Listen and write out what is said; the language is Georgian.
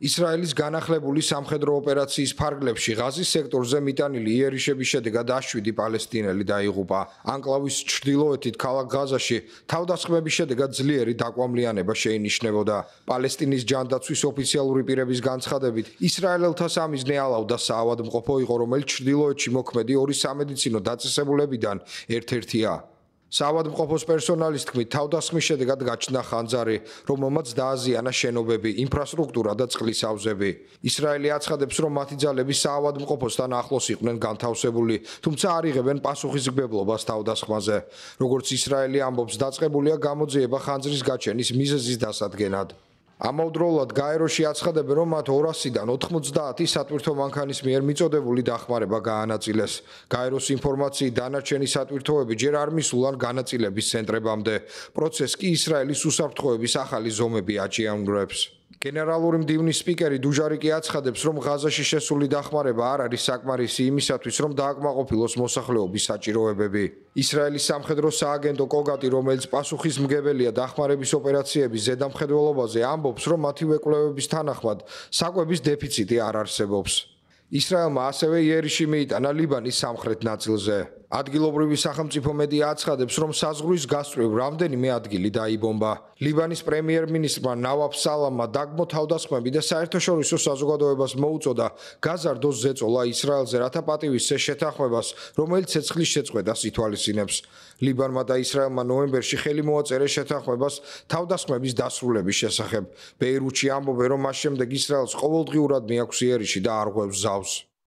ისრაელის განახლებული სამხედრო ოპერაციის ფარგლებში ღაზის სექტორზე მიტანილი იერიშების შედეგად 7 პალესტინელი დაიღუპა. ანკლავის ჩრდილოეთით ქალაქ ღაზაში თავდასხმების შედეგად ძლიერი დაკვამლიანება შეინიშნებოდა. პალესტინის ჯანდაცვის ოფიციალური პირების განცხადებით, ისრაელელთა სამიზნე ალავდა საავადმყოფო იყო, რომელიც ჩრდილოეთში მოქმედი ორი სამედიცინო დაწესებულებიდან ერთ-ერთია. საავადმყოფოს პერსონალის თქმით, თავდასხმის შედეგად გაჩნდა ხანძარი, რომელმაც დააზიანა შენობები, ინფრასტრუქტურა და წყლის ავზები. ისრაელი აცხადებს, რომ მათი ძალები საავადმყოფოსთან ახლოს იყვნენ განთავსებული, თუმცა არ იღებენ პასუხისმგებლობას თავდასხმაზე. როგორც ისრაელი ამბობს, დაწყებულია გამოძიება ხანძრის გაჩენის მიზეზის დასადგენად. ამავდროულად გაეროში აცხადებენ, რომ მათ 200-დან 90 სატვირთო მანქანის მიერ მიწოდებული დახმარება გაანაწილეს. გაეროს ინფორმაციით, დანარჩენი სატვირთოები ჯერ არ მისულან განაწილების ცენტრებამდე. პროცესს კი ისრაელის უსაფრთხოების ახალი ზომები აჭიანურებს. გენერალური მდივნის სპიკერი დუჟარიკი აცხადებს, რომ ღაზაში შესული დახმარება არ არის საკმარისი იმისათვის, რომ დააკმაყოფილოს მოსახლეობის საჭიროებები. ისრაელის სამხედრო სააგენტო კოგატი, რომელიც პასუხისმგებელია დახმარების ოპერაციების ზედამხედველობაზე, ამბობს, რომ მათივე კვლევების თანახმად საკვების დეფიციტი არ არსებობს. ისრაელმა ასევე იერიში მიიტანა ლიბანის სამხრეთ ნაწილზე. ადგილობრივი სახელმწიფო მედია აცხადებს, რომ საზღვრის გასწვრივ რამდენიმე ადგილი დაიბომბა. ლიბანის პრემიერ-მინისტრმა ნავაფ სალამმა დაგმო თავდასხმები და საერთაშორისო საზოგადოებას მოუწოდა გაზარდოს ზეწოლა ისრაელზე, რათა პატივისცეს შეთანხმებას, რომელიც ცეცხლის შეწყვეტას ითვალისწინებს. ლიბანმა და ისრაელმა ნოემბერში ხელი მოაწერეს შეთანხმებას თავდასხმების დასრულების შესახებ. ბეირუთში ამბობენ, რომ მას შემდეგ ისრაელს ყოველდღიურად მიაქვს იერიში და არ ღვევს ზავს.